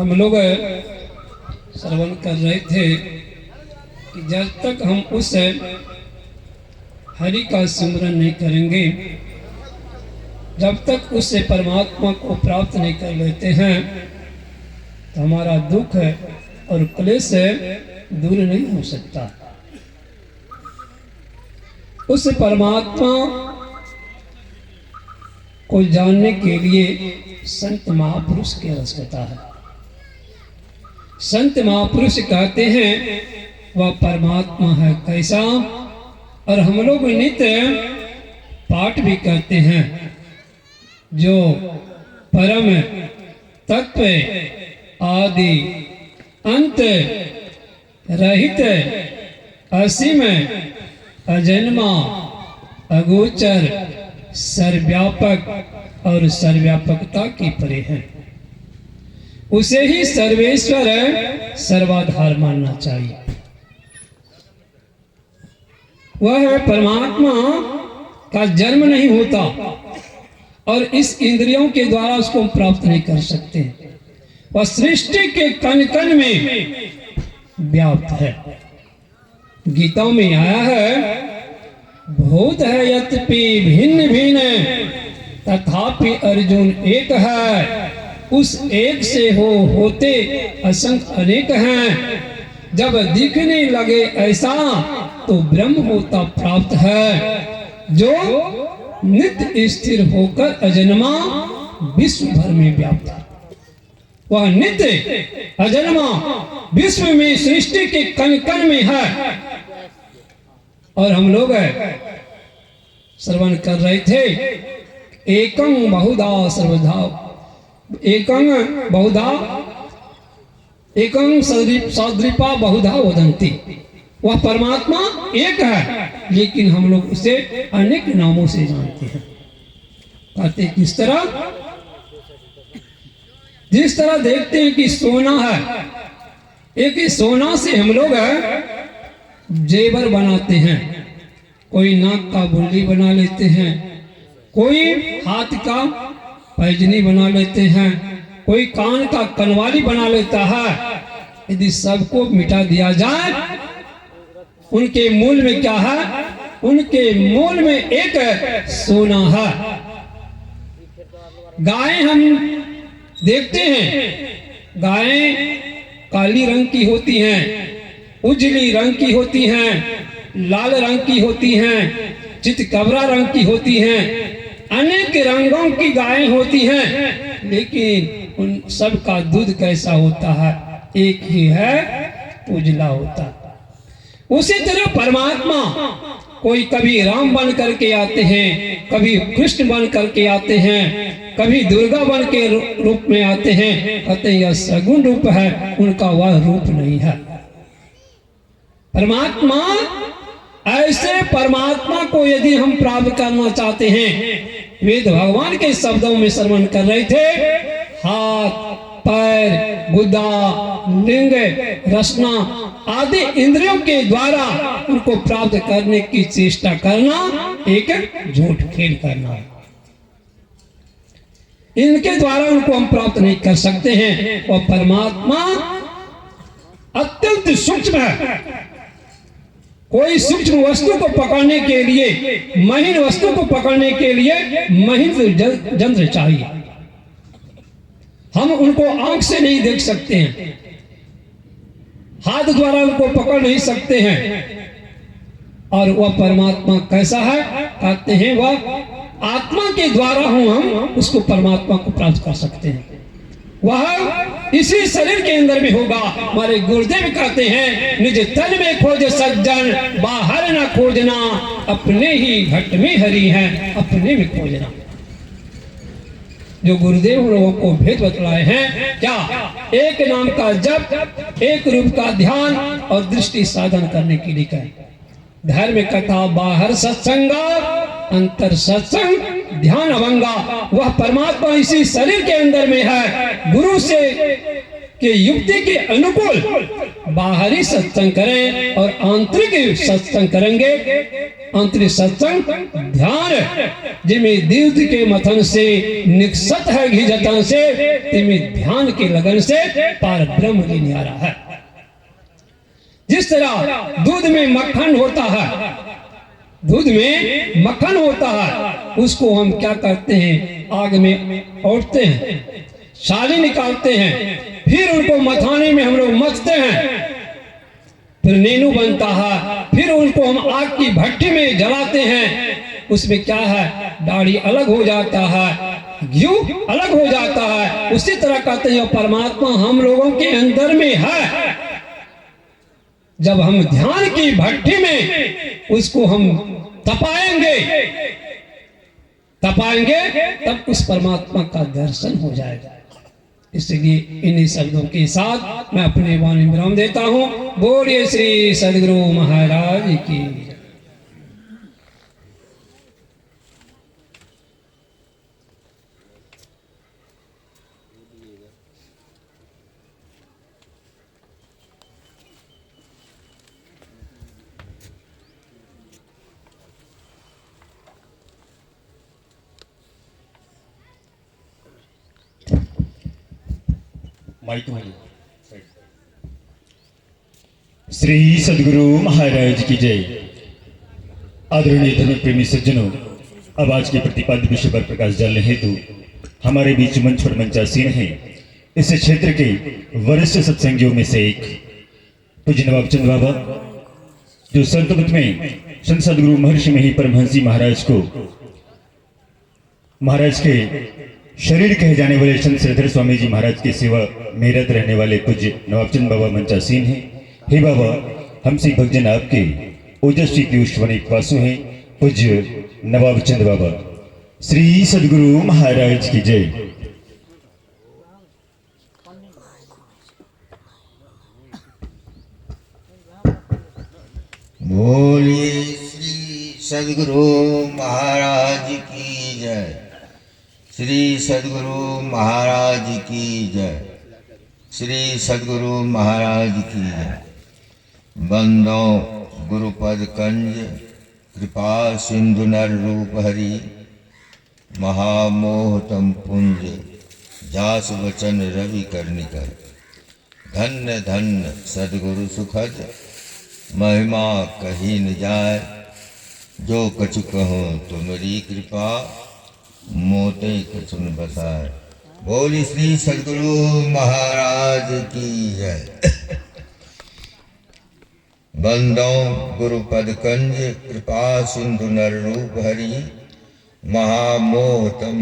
हम लोग श्रवण कर रहे थे कि जब तक हम उस हरि का सिमरन नहीं करेंगे, जब तक उससे परमात्मा को प्राप्त नहीं कर लेते हैं, तो हमारा दुख और क्लेश दूर नहीं हो सकता। उस परमात्मा को जानने के लिए संत महापुरुष की आवश्यकता है। संत महापुरुष कहते हैं वह परमात्मा है कैसा, और हम लोग नित्य पाठ भी करते हैं, जो परम तत्व आदि अंत रहित असीम अजन्मा अगोचर सर्वव्यापक और सर्वव्यापकता की परे है, उसे ही सर्वेश्वर सर्वाधार मानना चाहिए। वह परमात्मा का जन्म नहीं होता और इस इंद्रियों के द्वारा उसको प्राप्त नहीं कर सकते। वह सृष्टि के कण कण में व्याप्त है। गीता में आया है, भूत है यद्यपि भिन्न भिन्न तथापि अर्जुन एक है, उस एक से होते असंख्य अनेक हैं। जब दिखने लगे ऐसा तो ब्रह्म होता प्राप्त है, जो नित्य स्थिर होकर अजन्मा विश्व भर में व्याप्त है। वह नित्य अजन्मा विश्व में सृष्टि के कण कण में है। और हम लोग श्रवण कर रहे थे, एकं बहुधा सर्वधा, एकं बहुधा एकं सदृपा बहुधा वदन्ति। वह परमात्मा एक है, लेकिन हम लोग उसे अनेक नामों से जानते हैं। कहते किस तरह? जिस तरह देखते हैं कि सोना है, एक ही सोना से हम लोग जेवर बनाते हैं, कोई नाक का बुल्ली बना लेते हैं, कोई हाथ का पैजनी बना लेते हैं, कोई कान का कनवाली बना लेता है। यदि सबको मिटा दिया जाए, उनके मूल में क्या है? उनके मूल में एक सोना है। गाय हम देखते हैं, गायें काली रंग की होती हैं, उजली रंग की होती हैं, लाल रंग की होती हैं, चितकबरा रंग की होती हैं, अनेक रंगों की गायें होती हैं, लेकिन उन सब का दूध कैसा होता है? एक ही है, उजला होता है। उसी तरह परमात्मा, कोई कभी राम बन करके आते हैं, कभी कृष्ण बन करके आते हैं, कभी दुर्गा बन के रूप में आते हैं। कहते हैं यह सगुण रूप है, उनका वह रूप नहीं है। परमात्मा, ऐसे परमात्मा को यदि हम प्राप्त करना चाहते हैं, वेद भगवान के शब्दों में श्रवण कर रहे थे, हाथ पैर गुदा लिंग रसना आदि इंद्रियों के द्वारा उनको प्राप्त करने की चेष्टा करना एक झूठ खेल करना है। इनके द्वारा उनको हम प्राप्त नहीं कर सकते हैं। और परमात्मा अत्यंत सूक्ष्म है। कोई सूक्ष्म वस्तु को पकड़ने के लिए, महीन वस्तु को पकड़ने के लिए महीन यंत्र चाहिए। हम उनको आंख से नहीं देख सकते हैं, हाथ द्वारा उनको पकड़ नहीं सकते हैं। और वह परमात्मा कैसा है? कहते हैं वह आत्मा के द्वारा हम उसको परमात्मा को प्राप्त कर सकते हैं। वह इसी शरीर के अंदर में होगा। हमारे गुरुदेव कहते हैं, निज तन में खोज सज्जन, बाहर ना खोजना, अपने ही घट में हरि है, अपने में खोजना। जो गुरुदेव लोगों को भेद बतलाए हैं, क्या? एक नाम का जप, एक रूप का ध्यान और दृष्टि साधन करने के लिए कहें। धर्म कथा बाहर सत्संगा, अंतर सत्संग ध्यान अभंगा। वह परमात्मा इसी शरीर के अंदर में है। गुरु से के युक्ति के अनुकूल बाहरी सत्संग करें और आंतरिक सत्संग करेंगे अंतरी सत्संग ध्यान जिमे दीर्घ के मथन से निकसत है घी जतन से तिमे ध्यान के लगन से पार ब्रह्म की न्यारा है। जिस तरह दूध में मक्खन होता है, दूध में मक्खन होता है, उसको हम क्या करते हैं, आग में ओढ़ते हैं, छाली निकालते हैं, फिर उनको मथाने में हम लोग मथते हैं, फिर नीनू बनता है, फिर उनको हम आग की भट्टी में जलाते हैं। उसमें क्या है, दाढ़ी अलग हो जाता है, घी अलग हो जाता है। उसी तरह कहते हैं परमात्मा हम लोगों के अंदर में है। जब हम ध्यान की भट्टी में उसको हम तपाएंगे तब उस परमात्मा का दर्शन हो जाएगा। इसलिए इन्हीं शब्दों के साथ मैं अपने वाणी विराम देता हूं। बोलिए श्री सद्गुरु महाराज की। श्री सद्गुरु महाराज की जय। आदरणीय धर्म प्रेमी सज्जनों, अब आज के प्रतिपाद्य विषय पर प्रकाश डालने हेतु हमारे बीच मंच पर मंचासीन हैं इस क्षेत्र के वरिष्ठ सत्संगियों में से एक पूज्य नवाब चंद बाबा, जो संतमत में संत सद्गुरु महर्षि मही परमहंसी महाराज को महाराज के शरीर कहे जाने वाले संत श्रीधर स्वामी जी महाराज की सेवा में रत रहने वाले पूज्य नवाब चंद बाबा मंचासीन हैं। हे बाबा, हमसे भक्तजन आपके ओजस्वी पीयूषवाणी पासु हैं। पूज्य नवाब चंद बाबा। श्री सद्गुरु महाराज की जय। बोलिए श्री सद्गुरु महाराज की जय। श्री सद्गुरु महाराज की जय। श्री सद्गुरु महाराज की जय। बंदो गुरुपद कंज कृपा सिंधु नर रूप हरि, महामोहतम पुंज जास वचन रवि कर्णिकर। धन्य धन्य सद्गुरु सुखद, महिमा कही न जाय। जो कछु कहूँ तुम्हारी कृपा, मोते कछु न बसाए। बोली श्री सद्गुरु महाराज की जय। बंदो गुरुपद कंज कृपा सिंधु नर रूप हरि, महामोहतम